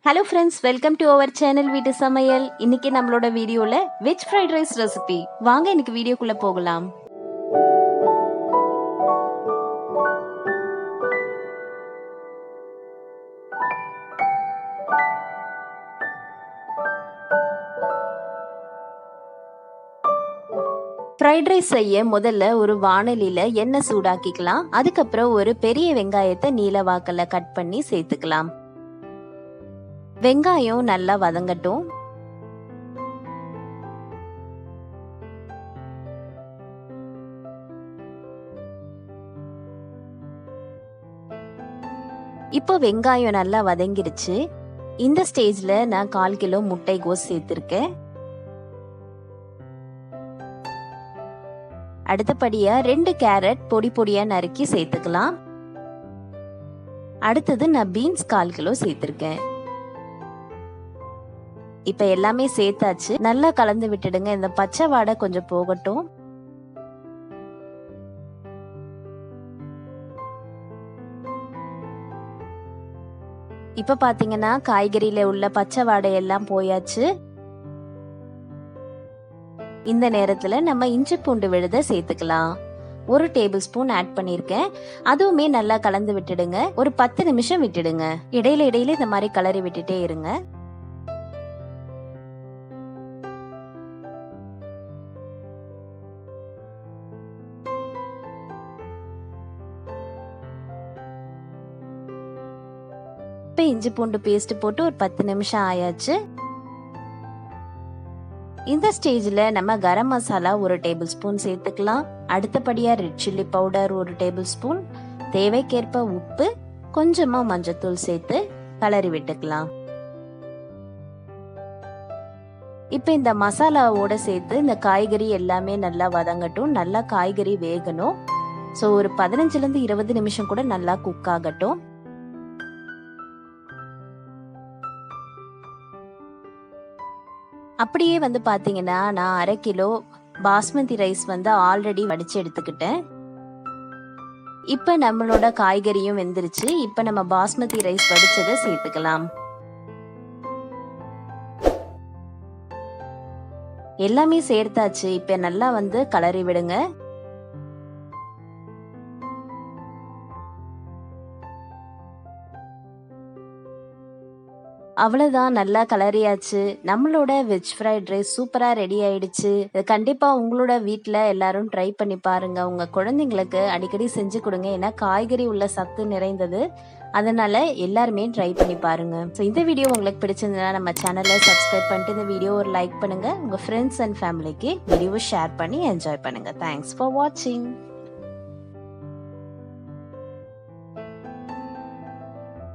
Hello friends, welcome to our channel Veettu Samayal. இன்னைக்கு நம்மளோட வீடியோல வெஜ் ஃப்ரைட் ரைஸ் ரெசிபி. வாங்க இன்னைக்கு வீடியோக்குள்ள போகலாம். ஃப்ரைட் ரைஸ் செய்ய முதல்ல ஒரு வாணலியில எண்ணெய் சூடாக்கிக்கலாம். அதுக்கப்புறம் ஒரு பெரிய வெங்காயத்தை நீல வாக்குல கட் பண்ணி சேர்த்துக்கலாம். வெங்காயம் நல்லா வதங்கட்டும். இப்போ வெங்காயம் நல்லா வதங்கிடுச்சு. இந்த ஸ்டேஜ்ல நான் 1/4 கிலோ முட்டைகோஸ் சேர்த்திருக்கேன். அடுத்தபடியா 2 கேரட் பொடி பொடியா நறுக்கி சேர்த்துக்கலாம். அடுத்தது நான் பீன்ஸ் 1/4 கிலோ சேர்த்திருக்கேன். இப்ப எல்லாமே சேர்த்தாச்சு. நல்லா கலந்து விட்டுடுங்க. இந்த பச்சை வாடை கொஞ்சம் போகட்டும். இப்ப பாத்தீங்கன்னா காய்கறியில உள்ள பச்சை வாடை எல்லாம் போயாச்சு. இந்த நேரத்துல நம்ம இஞ்சி பூண்டு விழுத சேர்த்துக்கலாம். 1 டேபிள் ஸ்பூன் ஆட் பண்ணிருக்கேன். அதுவுமே நல்லா கலந்து விட்டுடுங்க. ஒரு 10 நிமிஷம் விட்டுடுங்க. இடையில இந்த மாதிரி கலரி விட்டுட்டே இருங்க. இஞ்சி பூண்டு பேஸ்ட் போட்டு ஒரு 10 நிமிஷம் ஆயாச்சு. இந்த ஸ்டேஜ்ல நம்ம கரம் மசாலா 1 டேபிள் ஸ்பூன் சேர்த்துக்கலாம். அடுத்தபடியா red chilli powder 1 table spoon, தேவைக்கேற்ப உப்பு, கொஞ்சமா மஞ்சத்தூள் சேர்த்து கலரி விட்டுக்கலாம். இப்ப இந்த மசாலாவோட சேர்த்து இந்த காய்கறி எல்லாமே நல்லா வதங்கட்டும். நல்லா காய்கறி வேகணும். ஸோ ஒரு 15ல இருந்து 20 நிமிஷம் கூட நல்லா குக் ஆகட்டும். அப்படியே பாத்தீங்கன்னா நான் 1/2 கிலோ பாஸ்மதி ரைஸ் ஆல்ரெடி வடிச்சு எடுத்துக்கிட்டேன். இப்ப நம்மளோட காய்கறியும் வெந்துருச்சு. இப்ப நம்ம பாஸ்மதி ரைஸ் வடிச்சதை சேர்த்துக்கலாம். எல்லாமே சேர்த்தாச்சு. இப்ப நல்லா கலரி விடுங்க. அவ்வளவுதான், நல்லா கலரியாச்சு. நம்மளோட வெஜ் ஃப்ரைட் ரைஸ் சூப்பரா ரெடி ஆயிடுச்சு. கண்டிப்பா உங்களோட வீட்ல எல்லாரும் ட்ரை பண்ணி பாருங்க. உங்க குழந்தைங்களுக்கு அடிக்கடி செஞ்சு கொடுங்க. ஏன்னா காய்கறி உள்ள சத்து நிறைந்தது. அதனால எல்லாருமே ட்ரை பண்ணி பாருங்க. இந்த வீடியோ உங்களுக்கு பிடிச்சிருந்தா நம்ம சேனலை சப்ஸ்கிரைப் பண்ணிட்டு இந்த வீடியோ ஒரு லைக் பண்ணுங்க. உங்க ஃப்ரெண்ட்ஸ் அண்ட் ஃபேமிலிக்கு வீடியோவை ஷேர் பண்ணி என்ஜாய் பண்ணுங்க. தேங்க்ஸ் ஃபார் வாட்சிங்.